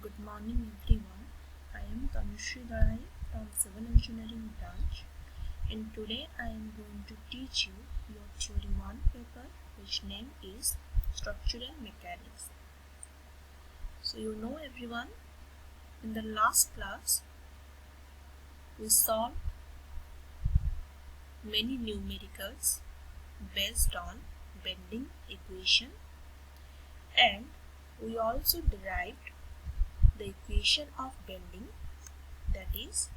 Good morning everyone. I am Tanushree Dharai from Civil Engineering branch, and today I am going to teach you your Theory 1 paper, which name is Structural Mechanics. So you know everyone, in the last class we solved many numericals based on bending equation, and we also derived the equation of bending, that is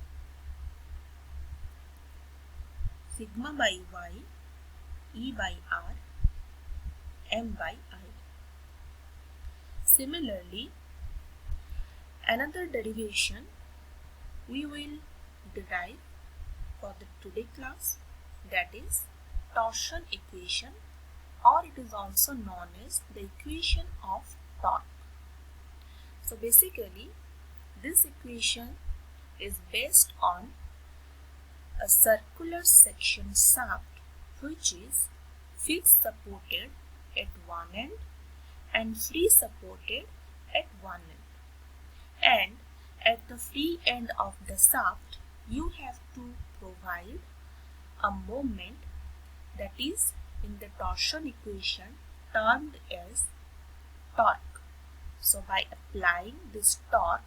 sigma by y E by r m by I. Similarly, another derivation we will derive for the today class, that is torsion equation, or it is also known as the equation of torque. So basically this equation is based on a circular section shaft which is fixed supported at one end and free supported at one end, and at the free end of the shaft you have to provide a moment that is in the torsion equation termed as torque. So by applying this torque,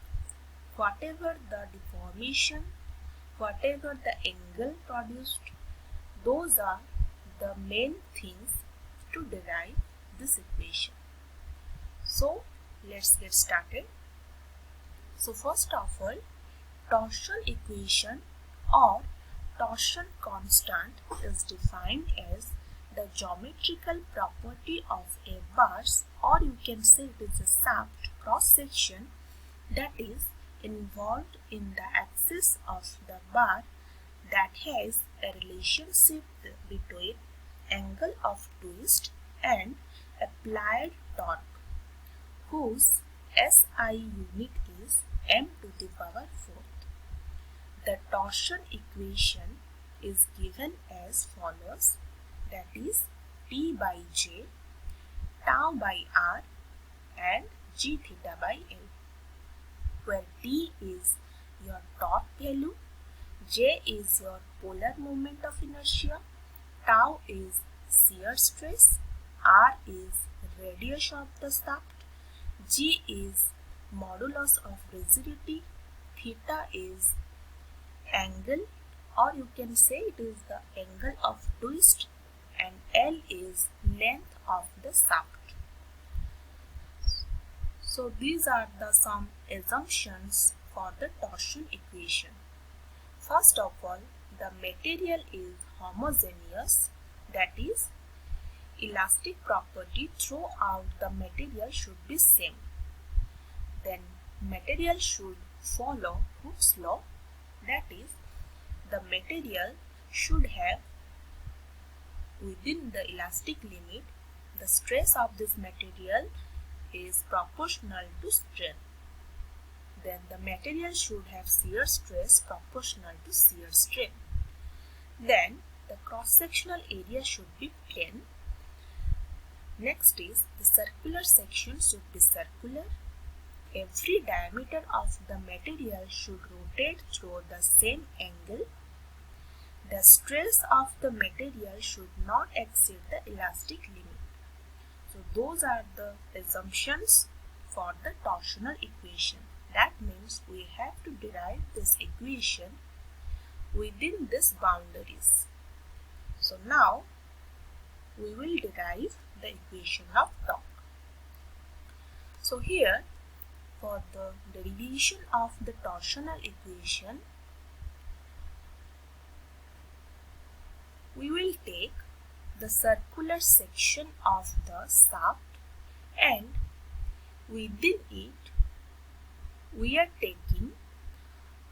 whatever the deformation, whatever the angle produced, those are the main things to derive this equation. So let's get started. So first of all, torsion equation or torsion constant is defined as the geometrical property of a bar's, or you can say it is a shaft cross section, that is involved in the axis of the bar, that has a relationship between angle of twist and applied torque, whose SI unit is m to the power 4th. The torsion equation is given as follows, that is T by J, tau by R and G theta by L, where T is your torque value, J is your polar moment of inertia, tau is shear stress, R is radius of the shaft, G is modulus of rigidity, theta is angle, or you can say it is the angle of twist, and L is length of the shaft. So these are the some assumptions for the torsion equation. First of all, the material is homogeneous, that is elastic property throughout the material should be same. Then material should follow Hooke's law, that is the material should have within the elastic limit, the stress of this material is proportional to strain. Then the material should have shear stress proportional to shear strain. Then the cross-sectional area should be plane. Next is the circular section should be circular. Every diameter of the material should rotate through the same angle. The stress of the material should not exceed the elastic limit. So those are the assumptions for the torsional equation. That means we have to derive this equation within these boundaries. So now we will derive the equation of torque. So here, for the derivation of the torsional equation, we will take the circular section of the shaft, and within it we are taking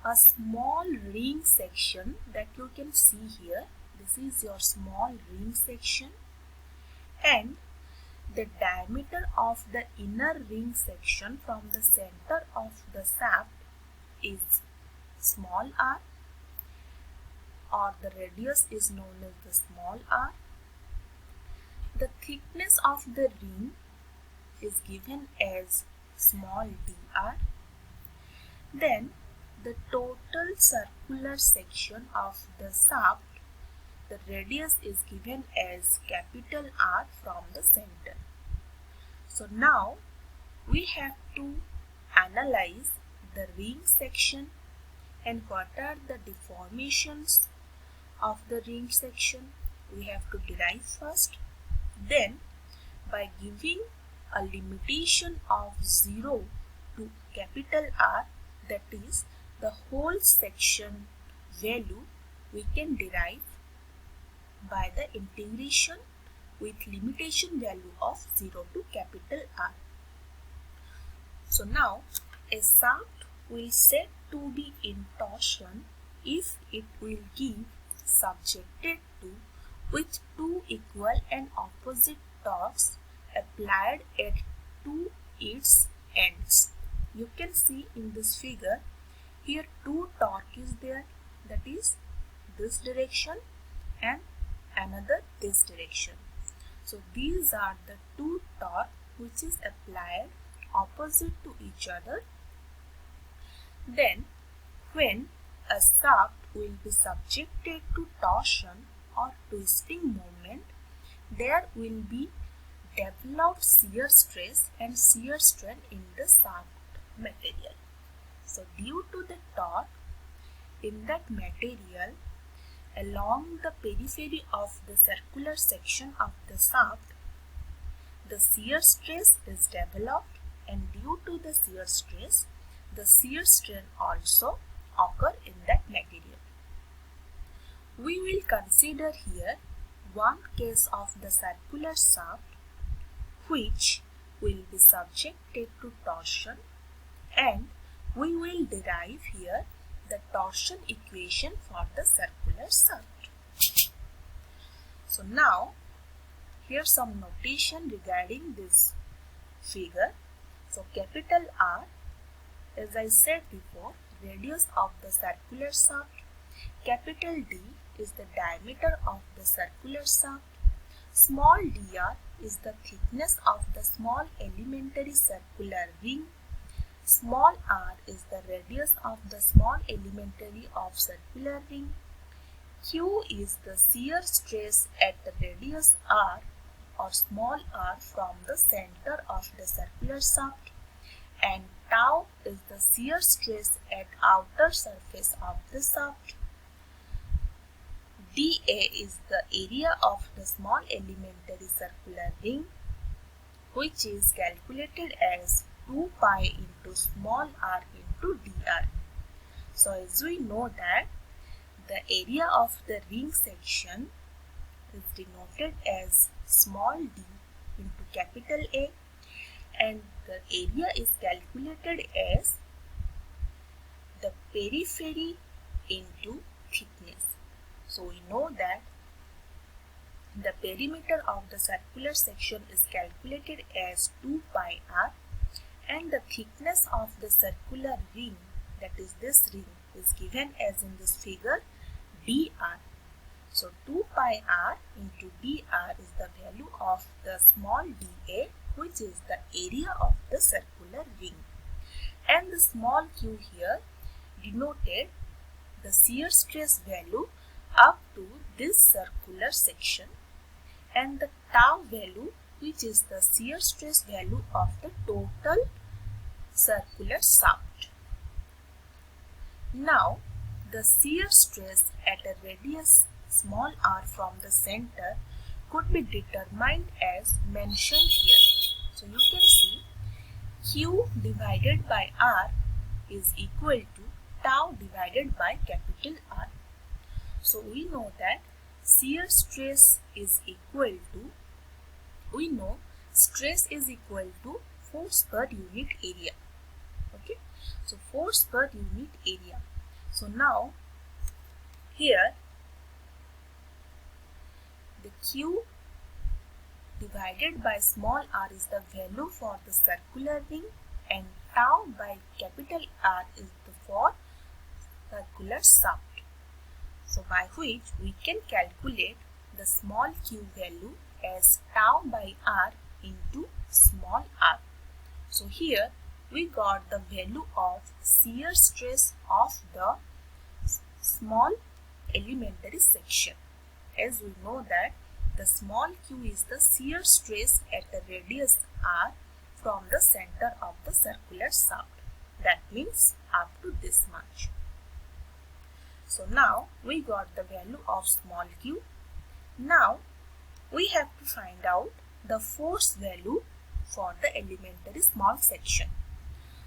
a small ring section that you can see here. This is your small ring section, and the diameter of the inner ring section from the center of the shaft is small r, or the radius is known as the small r. The thickness of the ring is given as small dr, Then the total circular section of the shaft, the radius is given as capital R from the center. So now we have to analyze the ring section and what are the deformations of the ring section. We have to derive first. Then by giving a limitation of 0 to capital R, that is the whole section value, we can derive by the integration with limitation value of 0 to capital R. So now a shaft will said to be in torsion if it will give subjected to with two equal and opposite torques applied at two its ends. You can see in this figure here two torque is there, that is this direction and another this direction. So these are the two torque which is applied opposite to each other. Then when a shaft will be subjected to torsion or twisting moment, there will be developed shear stress and shear strain in the shaft material. So due to the torque in that material along the periphery of the circular section of the shaft, the shear stress is developed, and due to the shear stress, the shear strain also occur in that material. We will consider here one case of the circular shaft which will be subjected to torsion, and we will derive here the torsion equation for the circular shaft. So now here's some notation regarding this figure. So capital R, as I said before, radius of the circular shaft. Capital D is the diameter of the circular shaft. Small dr is the thickness of the small elementary circular ring. Small r is the radius of the small elementary of circular ring. Q is the shear stress at the radius r or small r from the center of the circular shaft, and tau is the shear stress at outer surface of the shaft. dA is the area of the small elementary circular ring, which is calculated as 2 pi into small r into dr. So as we know that the area of the ring section is denoted as small d into capital A, and the area is calculated as the periphery into thickness. So we know that the perimeter of the circular section is calculated as 2 pi r, and the thickness of the circular ring, that is this ring, is given as in this figure dr. So 2 pi r into dr is the value of the small dA, which is the area of the circular ring, and the small q here denoted the shear stress value up to this circular section, and the tau value, which is the shear stress value of the total circular shaft. Now the shear stress at a radius small r from the center could be determined as mentioned here. So you can see Q divided by R is equal to tau divided by capital R. So we know that shear stress is equal to, we know stress is equal to force per unit area. Okay, so force per unit area. So now here the Q divided by small r is the value for the circular ring, and tau by capital R is the for circular shaft. So by which we can calculate the small q value as tau by r into small r. So here we got the value of shear stress of the small elementary section. As we know that the small q is the shear stress at the radius r from the center of the circular shaft. That means up to this much. So now we got the value of small q. Now we have to find out the force value for the elementary small section.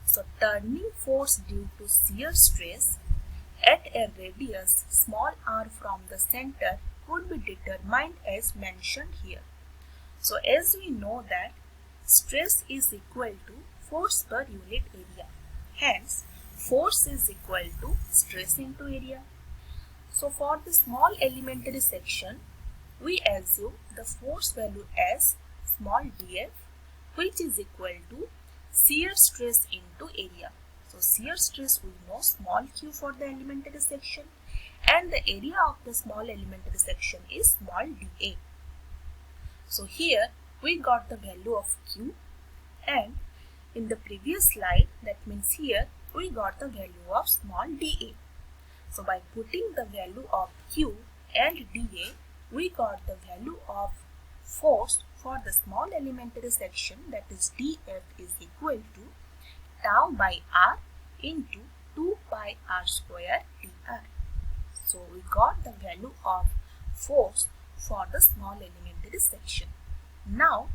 So turning force due to shear stress at a radius small r from the center could be determined as mentioned here. So as we know that stress is equal to force per unit area. Hence, force is equal to stress into area. So for the small elementary section, we assume the force value as small df, which is equal to shear stress into area. So shear stress we know small q for the elementary section, and the area of the small elementary section is small dA. So here we got the value of q, and in the previous slide, that means here we got the value of small dA. So by putting the value of q and dA, we got the value of force for the small elementary section, that is dF is equal to tau by r into 2 pi r square dr. So we got the value of force for the small elementary section. Now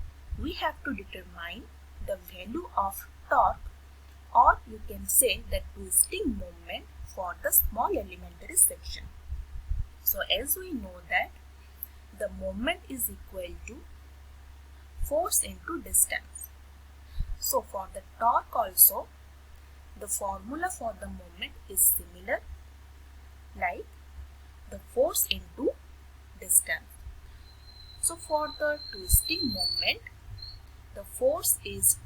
we have to determine the value of torque, or you can say the twisting moment for the small elementary section. So as we know that the moment is equal to force into distance. So for the torque also, the formula for the moment is similar, like the force into distance. So for the twisting moment, the force is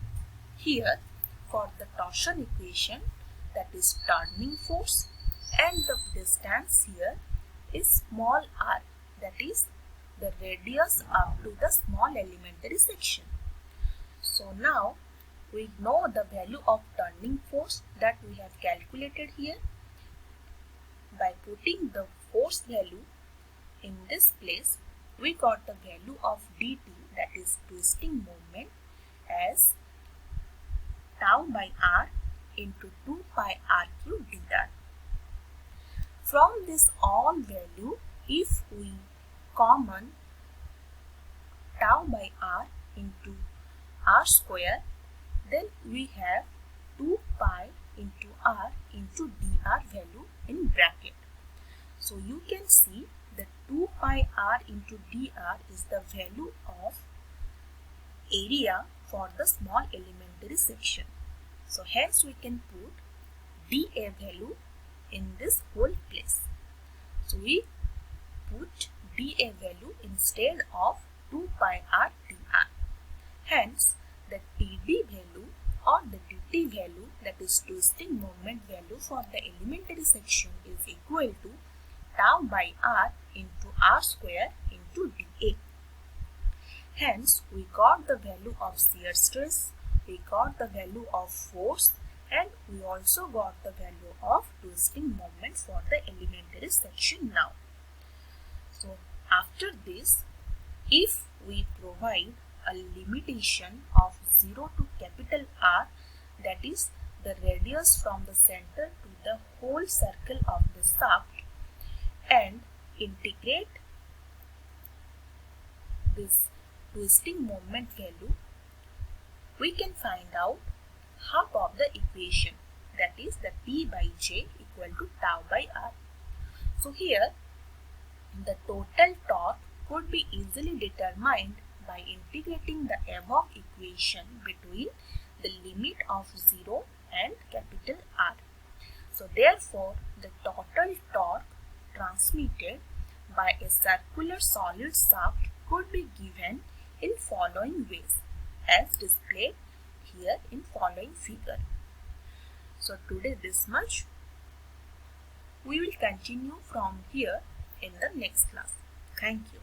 here for the torsion equation, that is turning force, and the distance here is small r, that is the radius up to the small elementary section. So now we know the value of turning force that we have calculated here. By putting the force value in this place, we got the value of dt, that is twisting moment, as tau by r into 2 pi r cube dr. From this all value, if we common tau by r into r square, then we have 2 pi into r into dr value in bracket. So you can see that 2 pi r into dr is the value of area for the small elementary section. So hence we can put dA value in this whole place. So we put dA value instead of 2 pi r dr. Hence the TD value or the DT value, that is twisting moment value for the elementary section, is equal to tau by r into r square into dA. Hence we got the value of shear stress, we got the value of force, and we also got the value of twisting moment for the elementary section now. So after this, if we provide a limitation of 0 to capital R, that is the radius from the center to the whole circle of the shaft, and integrate this twisting moment value, we can find out half of the equation, that is the P by J equal to tau by R. So here the total torque could be easily determined by integrating the above equation between the limit of 0 and capital R. So therefore the total torque transmitted by a circular solid shaft could be given in following ways, as displayed here in following figure. So today this much. We will continue from here in the next class. Thank you.